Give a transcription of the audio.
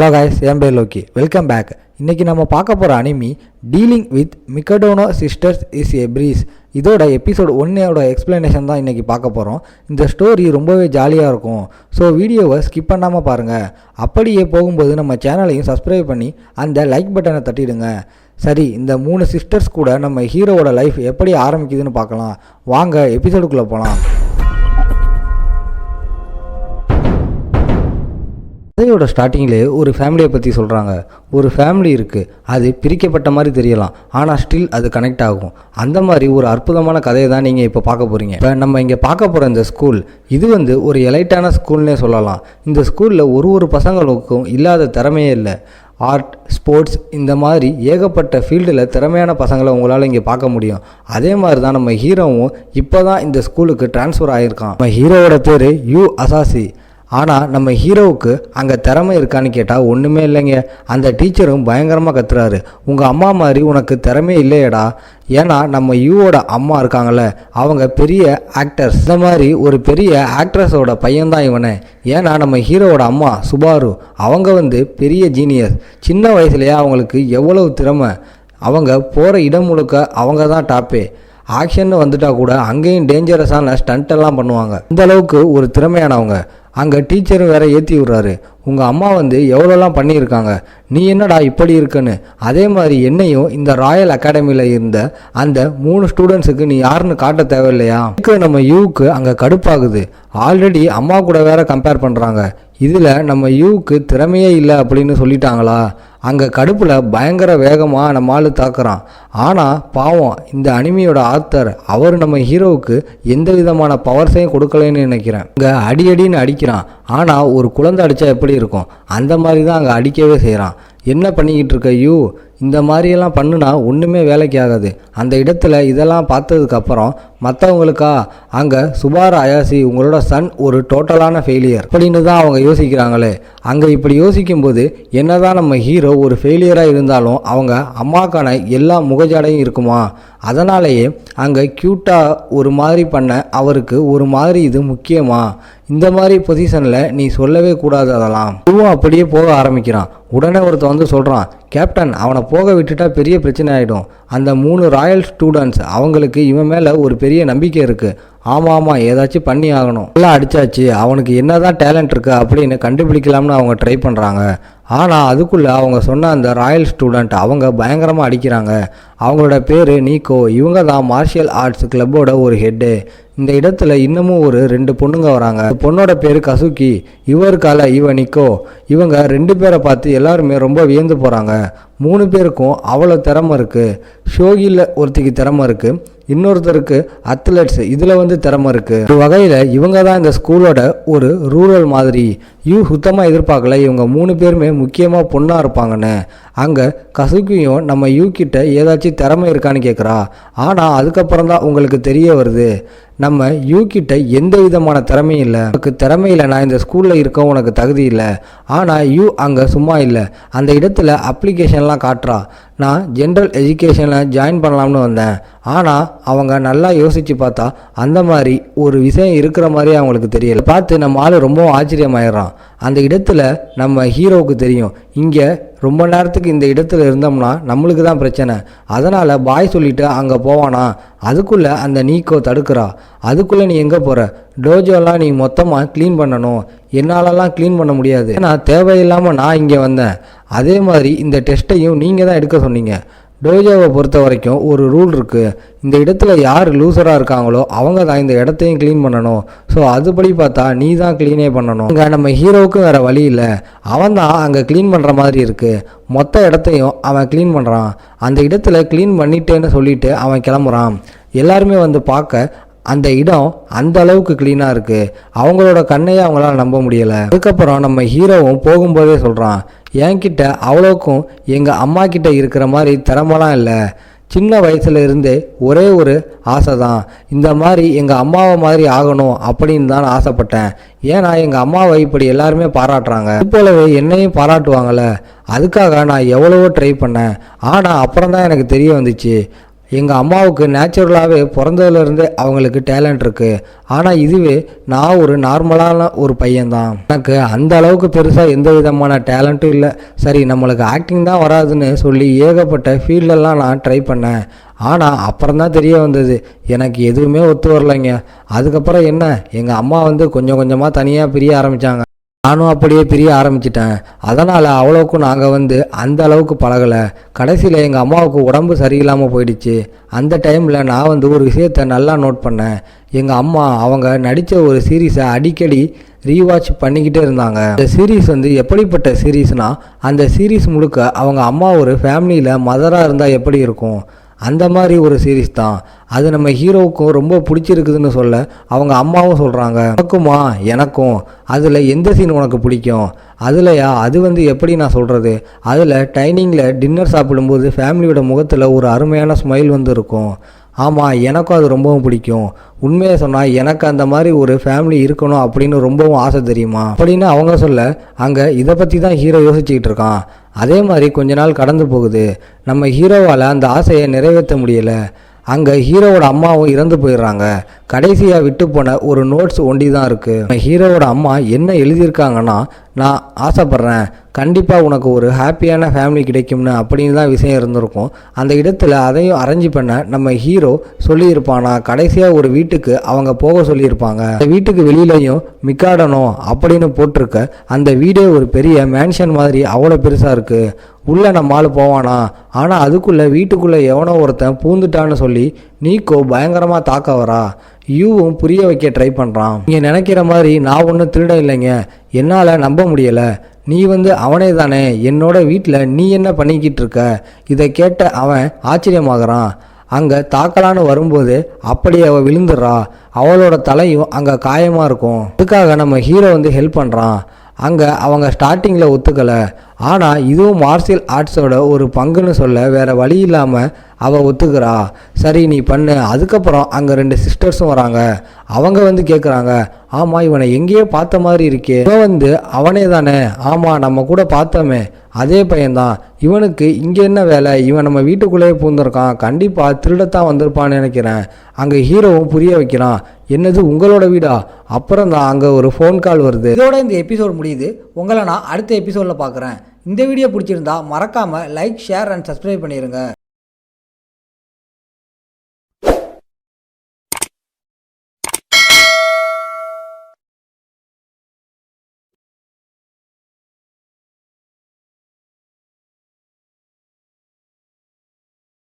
Hello guys, என் பேர் Loki. Welcome back. இன்றைக்கி நம்ம பார்க்க போகிற anime dealing with Mikadono sisters is a breeze. இதோட எபிசோட் 1 எக்ஸ்ப்ளனேஷன் தான் இன்றைக்கி பார்க்க போகிறோம். இந்த ஸ்டோரி ரொம்பவே ஜாலியாக இருக்கும். ஸோ வீடியோவை ஸ்கிப் பண்ணாமல் பாருங்கள். அப்படியே போகும்போது நம்ம சேனலையும் சப்ஸ்கிரைப் பண்ணி அந்த லைக் பட்டனை தட்டிடுங்க. சரி, இந்த 3 சிஸ்டர்ஸ் கூட நம்ம ஹீரோவோட லைஃப் எப்படி ஆரம்பிக்குதுன்னு பார்க்கலாம். வாங்க எபிசோடுக்குள்ளே போகலாம். கதையோட ஸ்டார்டிங்லேயே ஒரு ஃபேமிலியை பற்றி சொல்கிறாங்க. ஒரு ஃபேமிலி இருக்குது, அது பிரிக்கப்பட்ட மாதிரி தெரியலாம், ஆனால் ஸ்டில் அது கனெக்ட் ஆகும். அந்த மாதிரி ஒரு அற்புதமான கதையை தான் நீங்கள் இப்போ பார்க்க போகிறீங்க. இப்போ நம்ம இங்கே பார்க்க போகிற இந்த ஸ்கூல், இது ஒரு எலைட்டான ஸ்கூல்னே சொல்லலாம். இந்த ஸ்கூலில் ஒரு பசங்களுக்கும் இல்லாத திறமையே இல்லை. ஆர்ட், ஸ்போர்ட்ஸ், இந்த மாதிரி ஏகப்பட்ட ஃபீல்டில் திறமையான பசங்களை உங்களால் இங்கே பார்க்க முடியும். அதே மாதிரி தான் நம்ம ஹீரோவும் இப்போ தான் இந்த ஸ்கூலுக்கு ட்ரான்ஸ்ஃபர் ஆகியிருக்கான். நம்ம ஹீரோவோட பேர் யூ அசாசி. ஆனால் நம்ம ஹீரோவுக்கு அங்கே திறமை இருக்கான்னு கேட்டால் ஒன்றுமே இல்லைங்க. அந்த டீச்சரும் பயங்கரமாக கத்துறாரு, உங்கள் அம்மா மாதிரி உனக்கு திறமை இல்லையடா. ஏன்னா நம்ம யூவோட அம்மா இருக்காங்கள்ல, அவங்க பெரிய ஆக்டர்ஸ். இந்த மாதிரி ஒரு பெரிய ஆக்ட்ரஸோட பையன்தான் இவனே. ஏன்னா நம்ம ஹீரோவோட அம்மா சுபாரு, அவங்க பெரிய ஜீனியஸ். சின்ன வயசுலேயே அவங்களுக்கு எவ்வளவு திறமை. அவங்க போகிற இடம் முழுக்க அவங்க தான் டாப்பே. ஆக்ஷன் வந்துட்டால் கூட அங்கேயும் டேஞ்சரஸான ஸ்டண்ட்டெல்லாம் பண்ணுவாங்க. இந்த அளவுக்கு ஒரு திறமையானவங்க. அங்கே டீச்சரும் வேற ஏற்றி விட்றாரு, உங்கள் அம்மா எவ்வளோலாம் பண்ணியிருக்காங்க, நீ என்னடா இப்படி இருக்குன்னு. அதே மாதிரி என்னையும் இந்த ராயல் அகாடமியில் இருந்த அந்த 3 ஸ்டூடெண்ட்ஸுக்கு நீ யாருன்னு காட்ட தேவையில்லையா? நம்ம யூவுக்கு அங்கே கடுப்பாகுது. ஆல்ரெடி அம்மா கூட வேற கம்பேர் பண்ணுறாங்க. இதில் நம்ம யூவுக்கு திறமையே இல்லை அப்படின்னு சொல்லிட்டாங்களா? அங்கே கடுப்பில் பயங்கர வேகமாக நம்ம ஆள் தாக்குறான். ஆனால் பாவம், இந்த அனிமியோட ஆத்தர் அவர் நம்ம ஹீரோவுக்கு எந்த விதமான பவர்ஸையும் கொடுக்கலன்னு நினைக்கிறேன். அங்கே அடின்னு அடிக்கிறான். ஆனால் ஒரு குழந்தை அடித்தா எப்படி இருக்கும், அந்த மாதிரி தான் அங்கே அடிக்கவே செய்கிறான். என்ன பண்ணிக்கிட்டு இருக்க யூ? இந்த மாதிரியெல்லாம் பண்ணுனா ஒன்றுமே வேலைக்கு ஆகாது. அந்த இடத்துல இதெல்லாம் பார்த்ததுக்கப்புறம் மற்றவங்களுக்கா அங்கே சுபார் அயாசி, உங்களோட சன் ஒரு டோட்டலான ஃபெயிலியர் அப்படின்னு தான் அவங்க யோசிக்கிறாங்களே. அங்கே இப்படி யோசிக்கும்போது என்னதான் நம்ம ஹீரோ ஒரு ஃபெயிலியராக இருந்தாலும் அவங்க அம்மாக்கான எல்லா முகஜாடையும் இருக்குமா? அதனாலேயே அங்கே க்யூட்டாக ஒரு மாதிரி பண்ண அவருக்கு ஒரு மாதிரி இது முக்கியமா? இந்த மாதிரி பொசிஷனில் நீ சொல்லவே கூடாது. அதெல்லாம் இதுவும் அப்படியே போக ஆரம்பிக்கிறான். உடனே ஒருத்தன் சொல்கிறான், கேப்டன் அவனை போக விட்டுட்டா பெரிய பிரச்சனை ஆகிடும். அந்த 3 ராயல் ஸ்டூடெண்ட்ஸ் அவங்களுக்கு இவன் மேலே ஒரு பெரிய நம்பிக்கை இருக்குது. ஆமாம், ஏதாச்சும் பண்ணி ஆகணும். எல்லாம் அடித்தாச்சு, அவனுக்கு என்னதான் டேலண்ட் இருக்குது அப்படின்னு கண்டுபிடிக்கலாம்னு அவங்க ட்ரை பண்ணுறாங்க. ஆனால் அதுக்குள்ளே அவங்க சொன்ன அந்த ராயல் ஸ்டூடெண்ட் அவங்க பயங்கரமாக அடிக்கிறாங்க. அவங்களோட பேர் நீக்கோ. இவங்க தான் மார்ஷியல் ஆர்ட்ஸ் கிளப்போட ஒரு ஹெட்டு. இந்த இடத்துல இன்னமும் ஒரு 2 பொண்ணுங்க வராங்க. பொண்ணோட பேர் கசுக்கி, இவருக்கால இவ நிக்கோ. இவங்க 2 பேரை பார்த்து எல்லாருமே ரொம்ப வியந்து போகிறாங்க. 3 பேருக்கும் அவ்வளோ திறமை இருக்குது. ஷோகியில் ஒருத்திக்கு திறமை இருக்குது, இன்னொருத்தருக்கு அத்லெட்ஸ் இதில் திறமை இருக்குது. ஒரு வகையில் இவங்க தான் இந்த ஸ்கூலோட ஒரு ரூரல் மாதிரி. யூ சுத்தமாக எதிர்பார்க்கல இவங்க 3 பேருமே முக்கியமாக பொண்ணாக இருப்பாங்கன்னு. அங்கே கசுக்கியும் நம்ம யூ கிட்ட ஏதாச்சும் திறமை இருக்கான்னு கேட்குறா. ஆனால் அதுக்கப்புறம் தான் உங்களுக்கு தெரிய வருது, நம்ம யூ கிட்ட எந்த விதமான திறமையும் இல்லை. உனக்கு திறமை இல்லைனா இந்த ஸ்கூலில் இருக்க உனக்கு தகுதி இல்லை. ஆனால் யூ அங்கே சும்மா இல்லை. அந்த இடத்துல அப்ளிகேஷன்லாம் காட்டுறா. நான் ஜென்ரல் எஜுகேஷனில் ஜாயின் பண்ணலாம்னு வந்தேன். ஆனால் அவங்க நல்லா யோசித்து பார்த்தா அந்த மாதிரி ஒரு விஷயம் இருக்கிற மாதிரி அவங்களுக்கு தெரியல. பார்த்து நம்ம ஆள் ரொம்ப ஆச்சரியமாயிடுறான். அந்த இடத்துல நம்ம ஹீரோவுக்கு தெரியும், இங்கே ரொம்ப நேரத்துக்கு இந்த இடத்துல இருந்தோம்னா நம்மளுக்கு தான் பிரச்சனை. அதனால் பாய் சொல்லிவிட்டு அங்கே போவானா. அதுக்குள்ளே அந்த நீக்கோ தடுக்கிறா. அதுக்குள்ளே நீ எங்கே போகிற? டோஜோலாம் நீ மொத்தமாக க்ளீன் பண்ணணும். என்னாலலாம் க்ளீன் பண்ண முடியாது, ஏன்னா தேவையில்லாமல் நான் இங்கே வந்தேன். அதே மாதிரி இந்த டெஸ்ட்டையும் நீங்கள் தான் எடுக்க சொன்னீங்க. டோஜோவை பொறுத்த வரைக்கும் ஒரு ரூல் இருக்குது, இந்த இடத்துல யார் லூசராக இருக்காங்களோ அவங்க தான் இந்த இடத்தையும் க்ளீன் பண்ணணும். ஸோ அதுபடி பார்த்தா நீ தான் க்ளீனே பண்ணணும். இங்கே நம்ம ஹீரோவுக்கும் வேறு வழி இல்லை. அவன் தான் அங்கே க்ளீன் பண்ணுற மாதிரி இருக்குது. மொத்த இடத்தையும் அவன் க்ளீன் பண்ணுறான். அந்த இடத்துல க்ளீன் பண்ணிட்டேன்னு சொல்லிட்டு அவன் கிளம்புறான். எல்லாருமே பார்க்க அந்த இடம் அந்த அளவுக்கு க்ளீனாக இருக்குது. அவங்களோட கண்ணையே அவங்களால நம்ப முடியலை. அதுக்கப்புறம் நம்ம ஹீரோவும் போகும்போதே சொல்கிறான், என்கிட்ட அவ்வளோக்கும் எங்கள் அம்மா கிட்ட இருக்கிற மாதிரி திறமெல்லாம் இல்லை. சின்ன வயசுல இருந்தே ஒரே ஒரு ஆசை தான், இந்த மாதிரி எங்கள் அம்மாவை மாதிரி ஆகணும் அப்படின்னு தான் ஆசைப்பட்டேன். ஏன்னா எங்கள் அம்மாவை இப்படி எல்லாருமே பாராட்டுறாங்க, இது போலவே என்னையும் பாராட்டுவாங்கள்ல. அதுக்காக நான் எவ்வளவோ ட்ரை பண்ணேன். ஆனால் அப்புறம் தான் எனக்கு தெரிய வந்துச்சு, எங்கள் அம்மாவுக்கு நேச்சுரலாகவே பிறந்ததுலேருந்தே அவங்களுக்கு டேலண்ட் இருக்குது. ஆனால் இதுவே நான் ஒரு நார்மலான ஒரு பையன்தான். எனக்கு அந்த அளவுக்கு பெருசாக எந்த விதமான டேலண்ட்டும் இல்லை. சரி, நம்மளுக்கு ஆக்டிங் தான் வராதுன்னு சொல்லி ஏகப்பட்ட ஃபீல்டெல்லாம் நான் ட்ரை பண்ணேன். ஆனால் அப்புறம் தான் தெரிய வந்தது எனக்கு எதுவுமே ஒத்து வரலைங்க. அதுக்கப்புறம் என்ன, எங்கள் அம்மா வந்து கொஞ்சம் கொஞ்சமாக தனியாக பிரிய ஆரம்பித்தாங்க. நானும் அப்படியே பிரிய ஆரம்பிச்சிட்டேன். அதனால் அவ்வளோக்கும் நாங்கள் வந்து அந்த அளவுக்கு பழகலை. கடைசியில் எங்கள் அம்மாவுக்கு உடம்பு சரியில்லாமல் போயிடுச்சு. அந்த டைமில் நான் வந்து ஒரு விஷயத்தை நல்லா நோட் பண்ணேன். எங்கள் அம்மா அவங்க நடித்த ஒரு சீரீஸை அடிக்கடி ரீவாட்ச் பண்ணிக்கிட்டே இருந்தாங்க. இந்த சீரீஸ் வந்து எப்படிப்பட்ட சீரீஸ்னால், அந்த சீரீஸ் முழுக்க அவங்க அம்மா ஒரு ஃபேமிலியில் மதராக இருந்தால் எப்படி இருக்கும் அந்த மாதிரி ஒரு சீரீஸ் தான். அது நம்ம ஹீரோவுக்கும் ரொம்ப பிடிச்சிருக்குதுன்னு சொல்ல அவங்க அம்மாவும் சொல்கிறாங்க. உனக்குமா எனக்கும் அதில் எந்த சீன் உனக்கு பிடிக்கும்? அதுலையா, அது வந்து எப்படி நான் சொல்கிறது, அதில் டைனிங்கில் டின்னர் சாப்பிடும்போது ஃபேமிலியோட முகத்தில் ஒரு அருமையான ஸ்மைல் வந்து இருக்கும். ஆமாம், எனக்கும் அது ரொம்பவும் பிடிக்கும். உண்மையை சொன்னால் எனக்கு அந்த மாதிரி ஒரு ஃபேமிலி இருக்கணும் அப்படின்னு ரொம்பவும் ஆசை தெரியுமா அப்படின்னு அவங்க சொல்ல, அங்கே இதை பற்றி தான் ஹீரோ யோசிச்சுக்கிட்டு இருக்கான். அதே மாதிரி கொஞ்ச நாள் கடந்து போகுது. நம்ம ஹீரோவால் அந்த ஆசையை நிறைவேற்ற முடியலை. அங்கே ஹீரோவோட அம்மாவும் இறந்து போயிடுறாங்க. கடைசியாக விட்டு போன ஒரு நோட்ஸ் ஒண்டி தான் இருக்குது. ஹீரோவோட அம்மா என்ன எழுதியிருக்காங்கன்னா, நான் ஆசைப்பட்றேன் கண்டிப்பாக உனக்கு ஒரு ஹாப்பியான ஃபேமிலி கிடைக்கும்னு அப்படின்னு தான் விஷயம் இருந்திருக்கும். அந்த இடத்துல அதையும் அரேஞ்ச் பண்ண நம்ம ஹீரோ சொல்லியிருப்பானா, கடைசியாக ஒரு வீட்டுக்கு அவங்க போக சொல்லியிருப்பாங்க. அந்த வீட்டுக்கு வெளியிலையும் மிக்காடனோ அப்படின்னு போட்டிருக்க அந்த வீடே ஒரு பெரிய மேன்ஷன் மாதிரி அவ்வளோ பெருசாக இருக்குது. உள்ளே நம்ம ஆள் போவானா, ஆனால் அதுக்குள்ளே வீட்டுக்குள்ளே எவனோ ஒருத்தன் பூந்துட்டான்னு சொல்லி நீக்கோ பயங்கரமாக தாக்க வரா. யூவும் புரிய வைக்க ட்ரை பண்ணுறான். நீங்கள் நினைக்கிற மாதிரி நான் ஒன்றும் திருட இல்லைங்க, என்னால் நம்ப முடியலை. நீ வந்து அவனே தானே, என்னோட வீட்டில் நீ என்ன பண்ணிக்கிட்டு இருக்க? இதை கேட்ட அவன் ஆச்சரியமாகறான். அங்கே தாக்கலான்னு வரும்போது அப்படி அவள் விழுந்துடுறா. அவளோட தலையும் அங்கே காயமாக இருக்கும். அதுக்காக நம்ம ஹீரோ வந்து ஹெல்ப் பண்ணுறான். அங்கே அவங்க ஸ்டார்டிங்கில் ஒத்துக்கலை. ஆனால் இதுவும் மார்ஷியல் ஆர்ட்ஸோட ஒரு பங்குன்னு சொல்ல வேறு வழி இல்லாமல் அவள் ஒத்துக்கிறா. சரி நீ பண்ணு. அதுக்கப்புறம் அங்கே 2 சிஸ்டர்ஸும் வராங்க. அவங்க வந்து கேட்குறாங்க, ஆமாம் இவனை எங்கேயோ பார்த்த மாதிரி இருக்கே, இவன் வந்து அவனே தானே? ஆமாம், நம்ம கூட பார்த்தோமே அதே பையன்தான். இவனுக்கு இங்கே என்ன வேலை? இவன் நம்ம வீட்டுக்குள்ளேயே பூந்திருக்கான், கண்டிப்பாக திருடத்தான் வந்திருப்பான்னு நினைக்கிறேன். அங்கே ஹீரோவும் புரிய வைக்கிறான், என்னது உங்களோட வீடா? அப்புறம் தான் அங்கே ஒரு ஃபோன் கால் வருது. இதோட இந்த எபிசோட் முடியுது. உங்களை நான் அடுத்த எபிசோடில் பார்க்குறேன். இந்த வீடியோ பிடிச்சிருந்தா மறக்காமல் லைக், ஷேர் அண்ட் சப்ஸ்கிரைப் பண்ணிடுங்க.